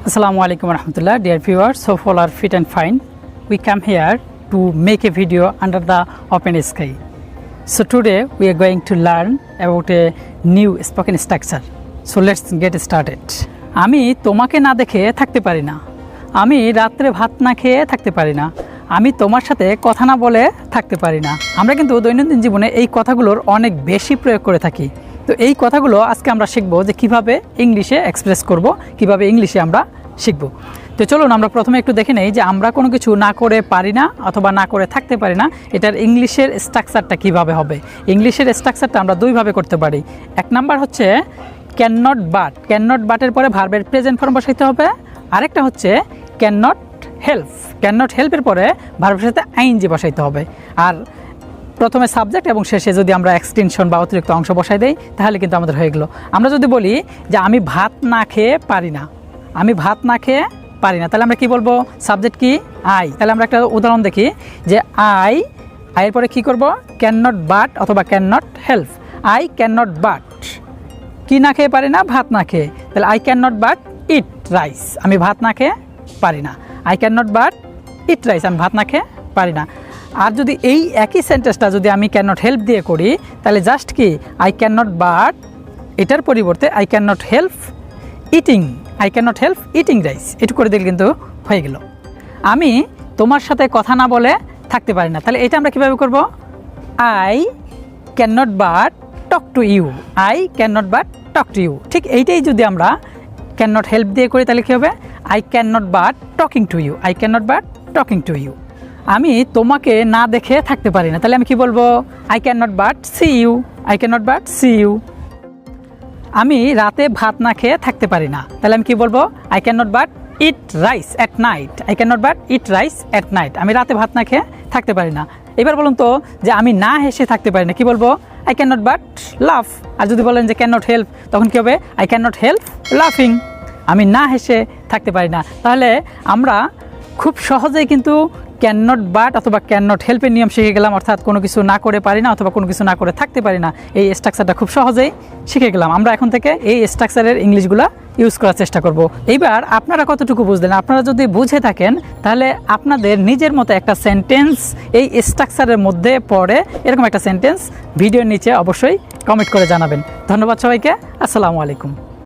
Assalamualaikum warahmatullah, dear viewers. So all are fit and fine. We come here to make a video under the open sky. So today we are going to learn about a new spoken structure. So let's get started. আমি তোমাকে না দেখে থাকতে পারি না, আমি রাত্রে ভাত না খেয়ে থাকতে পারি না, আমি তোমার সাথে কথা না বলে থাকতে পারি না। আমরা কিন্তু দৈনন্দিন জীবনে এই কথাগুলোর অনেক বেশি প্রয়োগ করে থাকি। তো এই কথাগুলো আজকে আমরা শিখব যে কিভাবে ইংলিশে এক্সপ্রেস করব, কিভাবে ইংলিশে আমরা শিখব। তো চলুন আমরা প্রথমে একটু দেখে নেই যে আমরা কোনো কিছু না করে পারি না অথবা না করে থাকতে পারি না, এটার ইংলিশের স্ট্রাকচারটা কিভাবে হবে। ইংলিশের স্ট্রাকচারটা আমরা দুইভাবে করতে পারি। এক নাম্বার হচ্ছে can not but, can not বাটের পরে ভার্বের প্রেজেন্ট ফর্ম বসাইতে হবে। আরেকটা হচ্ছে can not help, can not হেল্পের পরে ভার্বের সাথে আইএনজি বসাইতে হবে। আর প্রথমে সাবজেক্ট এবং শেষে যদি আমরা এক্সটেনশন বা অতিরিক্ত অংশ বসাই দেই তাহলে কিন্তু আমাদের হয়ে গেল। আমরা যদি বলি যে আমি ভাত না খেয়ে পারি না, আমি ভাত না খেয়ে পারি না, তাহলে আমরা কি বলবো? সাবজেক্ট কি? আই। তাহলে আমরা একটা উদাহরণ দেখি যে আইয়ের পরে কি করব? ক্যান নট বাট অথবা can not help. I can not but, কি না খেয়ে পারি না? ভাত না খেয়ে। তাহলে I can not but eat rice, আমি ভাত না খেয়ে পারি না। I can not but eat rice, আমি ভাত না খেয়ে পারি না। আর যদি এই একই সেন্টেন্সটা যদি আমি ক্যান নট হেল্প দিয়ে করি তাহলে জাস্ট কি আই ক্যান নট বাট, এটার পরিবর্তে I can not help eating, I can not help eating rice, এটু করে দিলে কিন্তু হয়ে গেল। আমি তোমার সাথে কথা না বলে থাকতে পারি না, তাহলে এটা আমরা কীভাবে করব? I can not but talk to you, I can not but talk to you. ঠিক এইটাই যদি আমরা ক্যান নট হেল্প দিয়ে করি তাহলে কী হবে? I can not but talking to you, I can not but talking to you. আমি তোমাকে না দেখে থাকতে পারি না, তাহলে আমি কি বলবো? I can not but see you, I can not but see you. আমি রাতে ভাত না খেয়ে থাকতে পারি না, তাহলে আমি কি বলবো? I can not but eat rice at night, I can not but eat rice at night. আমি রাতে ভাত না খেয়ে থাকতে পারি না। এবার বলুন তো যে আমি না হেসে থাকতে পারি না, কি বলবো? আই ক্যান নট বাট লাফ। আর যদি বলেন যে ক্যান নট হেল্প, তখন কী হবে? আই ক্যান নট হেল্প লাফিং, আমি না হেসে থাকতে পারি না। তাহলে আমরা খুব সহজেই কিন্তু ক্যান নট বাট অথবা ক্যান নট হেল্পের নিয়ম শিখে গেলাম, অর্থাৎ কোনো কিছু না করে পারি না অথবা কোনো কিছু না করে থাকতে পারি না, এই স্ট্রাকচারটা খুব সহজেই শিখে গেলাম। আমরা এখন থেকে এই স্ট্রাকচারের ইংলিশগুলো ইউজ করার চেষ্টা করব। এইবার আপনারা কতটুকু বুঝলেন? আপনারা যদি বুঝে থাকেন তাহলে আপনাদের নিজের মতো একটা সেন্টেন্স এই স্ট্রাকচারের মধ্যে পড়ে, এরকম একটা সেন্টেন্স ভিডিওর নিচে অবশ্যই কমেন্ট করে জানাবেন। ধন্যবাদ সবাইকে, আসসালামু আলাইকুম।